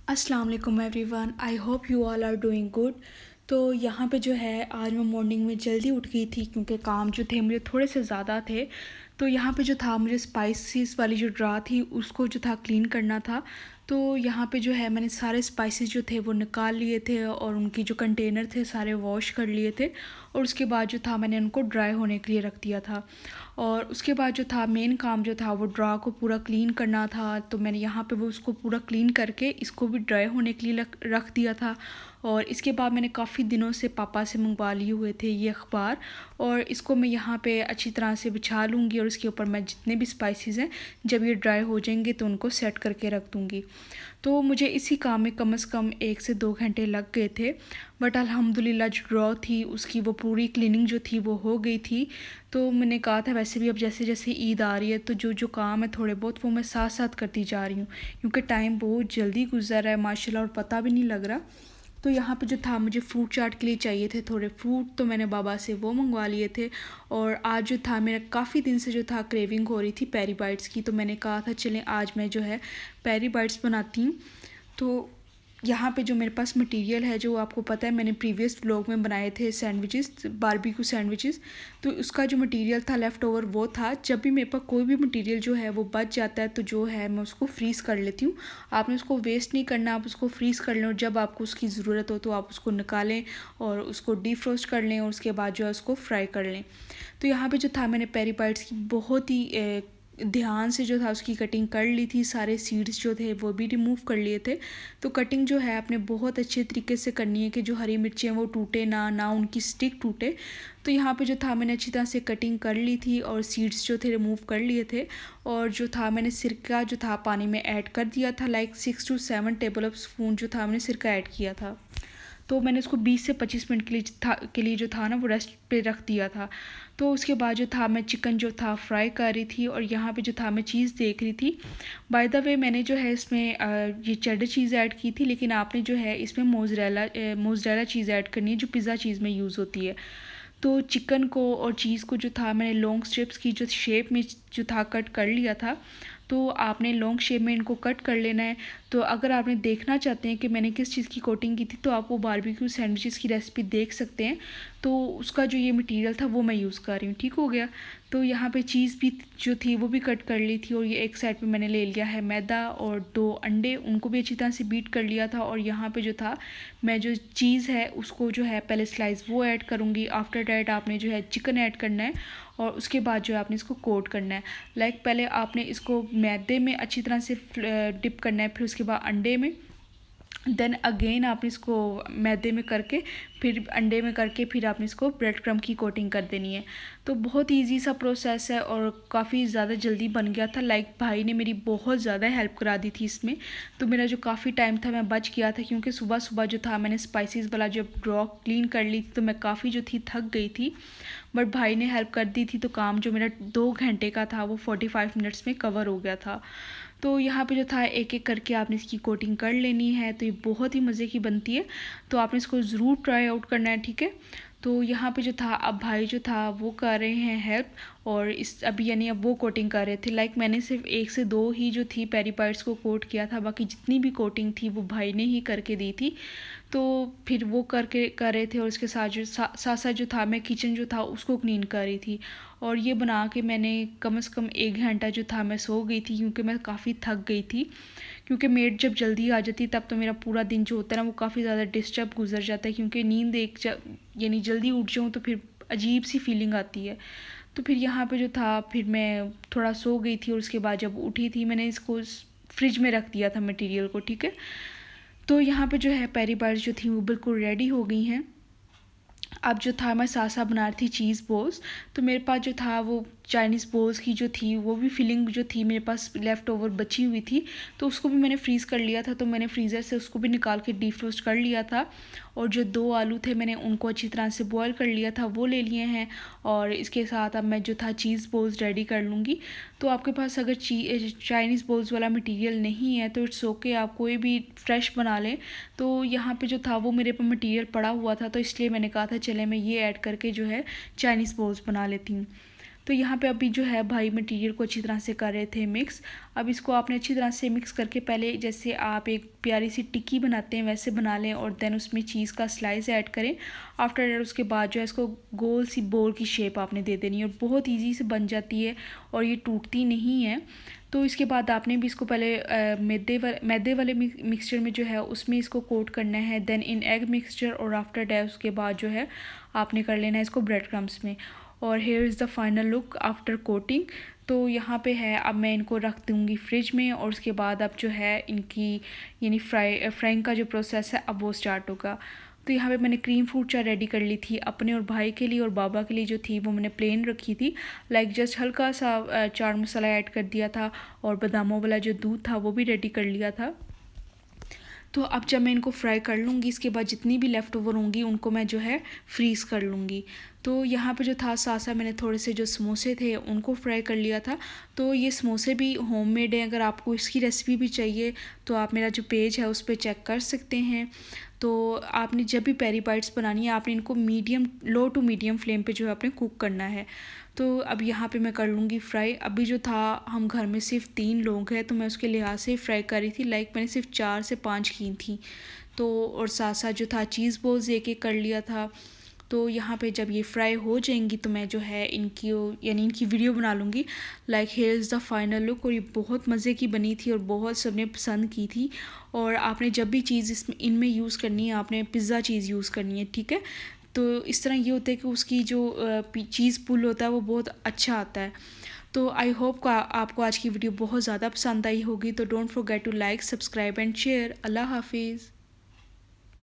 अस्सलाम वालेकुम everyone, I hope you all are doing good. तो यहाँ पे जो है आज मैं मॉर्निंग में जल्दी उठ गई थी क्योंकि काम जो थे मुझे थोड़े से ज़्यादा थे। तो यहाँ पे जो था मुझे स्पाइसेस वाली जो ड्रा थी उसको जो था क्लीन करना था। तो यहाँ पे जो है मैंने सारे स्पाइसेस जो थे वो निकाल लिए थे और उनकी जो कंटेनर थे सारे वॉश कर लिए थे। और उसके बाद जो था मैंने उनको ड्राई होने के लिए रख दिया था। और उसके बाद जो था मेन काम जो था वो ड्रा को पूरा क्लीन करना था। तो मैंने यहाँ पे वो उसको पूरा क्लीन करके इसको भी ड्राई होने के लिए रख दिया था। और इसके बाद मैंने काफ़ी दिनों से पापा से मंगवा लिए हुए थे ये अखबार। और इसको मैं यहाँ पे अच्छी तरह से बिछा लूँगी और इसके ऊपर मैं जितने भी स्पाइसेस हैं जब ये ड्राई हो जाएंगे तो उनको सेट करके रख दूँगी। तो मुझे इसी काम में कम से कम 1 से 2 घंटे लग गए थे। बट अल्हम्दुलिल्लाह जो ड्रॉ थी उसकी वो पूरी क्लीनिंग जो थी वो हो गई थी। तो मैंने कहा था वैसे भी अब जैसे जैसे ईद आ रही है तो जो जो काम है थोड़े बहुत वो मैं साथ साथ करती जा रही हूँ क्योंकि टाइम बहुत जल्दी गुजर रहा है माशाल्लाह और पता भी नहीं लग रहा। तो यहाँ पे जो था मुझे फ्रूट चाट के लिए चाहिए थे थोड़े फ्रूट, तो मैंने बाबा से वो मंगवा लिए थे। और आज जो था मेरा काफ़ी दिन से जो था क्रेविंग हो रही थी पेरी बाइट्स की, तो मैंने कहा था चलें आज मैं जो है पेरी बाइट्स बनाती हूँ। तो यहाँ पे जो मेरे पास मटेरियल है जो आपको पता है मैंने प्रीवियस व्लॉग में बनाए थे सैंडविचेस, बारबेक्यू सैंडविचेस। तो उसका जो मटेरियल था लेफ़्ट ओवर वो था। जब भी मेरे पास कोई भी मटेरियल जो है वो बच जाता है तो जो है मैं उसको फ्रीज़ कर लेती हूँ। आपने उसको वेस्ट नहीं करना, आप उसको फ्रीज़ कर लें और जब आपको उसकी ज़रूरत हो तो आप उसको निकालें और उसको डीफ्रोस्ट कर लें और उसके बाद जो है उसको फ्राई कर लें। तो यहाँ पे जो था मैंने पेरी बाइट्स की बहुत ही ध्यान से जो था उसकी कटिंग कर ली थी, सारे सीड्स जो थे वो भी रिमूव कर लिए थे। तो कटिंग जो है आपने बहुत अच्छे तरीके से करनी है कि जो हरी मिर्चें वो टूटे ना उनकी स्टिक टूटे। तो यहाँ पे जो था मैंने अच्छी तरह से कटिंग कर ली थी और सीड्स जो थे रिमूव कर लिए थे। और जो था मैंने सिरका जो था पानी में ऐड कर दिया था, लाइक 6 to 7 टेबल स्पून जो था मैंने सिरका ऐड किया था। तो मैंने उसको 20 से 25 मिनट के लिए जो था ना वो रेस्ट पे रख दिया था। तो उसके बाद जो था मैं चिकन जो था फ्राई कर रही थी और यहाँ पे जो था मैं चीज़ देख रही थी। बाय द वे मैंने जो है इसमें ये चेडर चीज़ ऐड की थी, लेकिन आपने जो है इसमें मोज़रेला चीज़ ऐड करनी है जो पिज़्ज़ा चीज़ में यूज़ होती है। तो चिकन को और चीज़ को जो था मैंने लॉन्ग स्ट्रिप्स की जो शेप में जो था कट कर लिया था। तो आपने लॉन्ग शेप में इनको कट कर लेना है। तो अगर आपने देखना चाहते हैं कि मैंने किस चीज़ की कोटिंग की थी तो आप वो बारबेक्यू सैंडविचेस की रेसिपी देख सकते हैं। तो उसका जो ये मटेरियल था वो मैं यूज़ कर रही हूँ, ठीक हो गया। तो यहाँ पे चीज़ भी जो थी वो भी कट कर ली थी और ये एक साइड पे मैंने ले लिया है मैदा और 2 अंडे, उनको भी अच्छी तरह से बीट कर लिया था। और यहाँ पे जो था मैं जो चीज़ है उसको जो है पहले स्लाइस वो ऐड करूँगी। आफ्टर डैट आपने जो है चिकन ऐड करना है और उसके बाद जो है आपने इसको कोट करना है। लाइक पहले आपने इसको मैदे में अच्छी तरह से डिप करना है, फिर उसके बाद अंडे में, देन अगेन आपने इसको मैदे में करके फिर अंडे में करके फिर आपने इसको ब्रेड क्रम्ब की कोटिंग कर देनी है। तो बहुत इजी सा प्रोसेस है और काफ़ी ज़्यादा जल्दी बन गया था। लाइक भाई ने मेरी बहुत ज़्यादा हेल्प करा दी थी इसमें। तो मेरा जो काफ़ी टाइम था मैं बच गया था क्योंकि सुबह सुबह जो था मैंने स्पाइसेस वाला जो ड्रॉ क्लीन कर ली थी तो मैं काफ़ी जो थी थक गई थी। बट भाई ने हेल्प कर दी थी तो काम जो मेरा 2 घंटे का था वो 45 मिनट्स में कवर हो गया था। तो यहाँ पे जो था एक एक करके आपने इसकी कोटिंग कर लेनी है। तो ये बहुत ही मज़े की बनती है, तो आपने इसको ज़रूर ट्राई आउट करना है, ठीक है। तो यहाँ पे जो था अब भाई जो था वो कर रहे हैं हेल्प और इस अभी यानी अब वो कोटिंग कर रहे थे। लाइक मैंने सिर्फ 1 से 2 ही जो थी पेरी बाइट्स को कोट किया था, बाकी जितनी भी कोटिंग थी वो भाई ने ही करके दी थी। तो फिर वो करके कर रहे थे और उसके साथ जो साथ साथ जो था मैं किचन जो था उसको क्लीन कर रही थी। और ये बना के मैंने कम से कम 1 घंटा जो था मैं सो गई थी क्योंकि मैं काफ़ी थक गई थी। क्योंकि मेड जब जल्दी आ जाती तब तो मेरा पूरा दिन जो होता है ना वो काफ़ी ज़्यादा डिस्टर्ब गुजर जाता है क्योंकि नींद यानी जल्दी उठ जाऊँ तो फिर अजीब सी फीलिंग आती है। तो फिर यहाँ पे जो था फिर मैं थोड़ा सो गई थी और उसके बाद जब उठी थी मैंने इसको फ्रिज में रख दिया था मटेरियल को, ठीक है। तो यहाँ पे जो है पेरी बाइट्स जो थी वो बिल्कुल रेडी हो गई हैं। अब जो था मैं साथ साथ बना रही थी चीज़ बॉल्स। तो मेरे पास जो था वो चाइनीज़ बॉल्स की जो थी वो भी फिलिंग जो थी मेरे पास लेफ़्ट ओवर बची हुई थी, तो उसको भी मैंने फ्रीज़ कर लिया था। तो मैंने फ्रीज़र से उसको भी निकाल के डीफ्रोस्ट कर लिया था। और जो 2 आलू थे मैंने उनको अच्छी तरह से बॉयल कर लिया था, वो ले लिए हैं। और इसके साथ अब मैं जो था चीज़ बॉल्स रेडी कर लूँगी। तो आपके पास अगर चाइनीज़ बॉल्स वाला मटेरियल नहीं है तो इट्स ओके, आप कोई भी फ्रेश बना लें। तो यहाँ पे जो था वो मेरे पास मटेरियल पड़ा हुआ था तो इसलिए मैंने कहा था चले मैं ये ऐड करके जो है चाइनीज़ बॉल्स बना लेती हूँ। तो यहाँ पे अभी जो है भाई मटेरियल को अच्छी तरह से कर रहे थे मिक्स। अब इसको आपने अच्छी तरह से मिक्स करके पहले जैसे आप एक प्यारी सी टिक्की बनाते हैं वैसे बना लें, और देन उसमें चीज़ का स्लाइस ऐड करें। आफ्टर दैट उसके बाद जो है इसको गोल सी बोल की शेप आपने दे देनी है, और बहुत ईजी से बन जाती है और ये टूटती नहीं है। तो इसके बाद आपने भी इसको पहले मैदे वाले मिक्सचर में जो है उसमें इसको कोट करना है, देन इन एग मिक्सचर, और आफ्टर डैट उसके बाद जो है आपने कर लेना है इसको ब्रेड क्रम्स में। और here is the final look after coating. तो यहाँ पे है, अब मैं इनको रख दूँगी फ्रिज में, और उसके बाद अब जो है इनकी यानी फ्राइंग का जो प्रोसेस है अब वो स्टार्ट होगा। तो यहाँ पे मैंने क्रीम फ्रूट चाय रेडी कर ली थी अपने और भाई के लिए, और बाबा के लिए जो थी वो मैंने प्लेन रखी थी। लाइक जस्ट हल्का सा चाट मसाला ऐड कर दिया था, और बादामों वाला जो दूध था वो भी रेडी कर लिया था। तो अब जब मैं इनको फ्राई कर लूँगी, इसके बाद जितनी भी लेफ़्ट ओवर होंगी उनको मैं जो है फ्रीज़ कर लूँगी। तो यहाँ पे जो था साथ साथ मैंने थोड़े से जो समोसे थे उनको फ्राई कर लिया था। तो ये समोसे भी होममेड हैं, अगर आपको इसकी रेसिपी भी चाहिए तो आप मेरा जो पेज है उस पर चेक कर सकते हैं। तो आपने जब भी पेरी बाइट्स बनानी है आपने इनको लो टू मीडियम फ्लेम पे जो है आपने कुक करना है। तो अब यहाँ पे मैं कर लूँगी फ्राई। अभी जो था हम घर में सिर्फ 3 लोग हैं, तो मैं उसके लिहाज से फ्राई कर रही थी। लाइक मैंने सिर्फ 4 से 5 की थी। तो और साथ साथ जो था चीज़ बॉल्स एक एक कर लिया था। तो यहाँ पे जब ये फ्राई हो जाएंगी तो मैं जो है इनकी वीडियो बना लूँगी। Like here is the final look. और ये बहुत मज़े की बनी थी और बहुत सबने पसंद की थी। और आपने जब भी चीज़ इनमें यूज़ करनी है आपने पिज़्ज़ा चीज़ यूज़ करनी है, ठीक है। तो इस तरह ये होता है कि उसकी जो चीज़ पुल होता है वो बहुत अच्छा आता है। तो आई होप आपको आज की वीडियो बहुत ज़्यादा पसंद आई होगी। तो don't forget to like, subscribe and share. अल्लाह हाफिज़।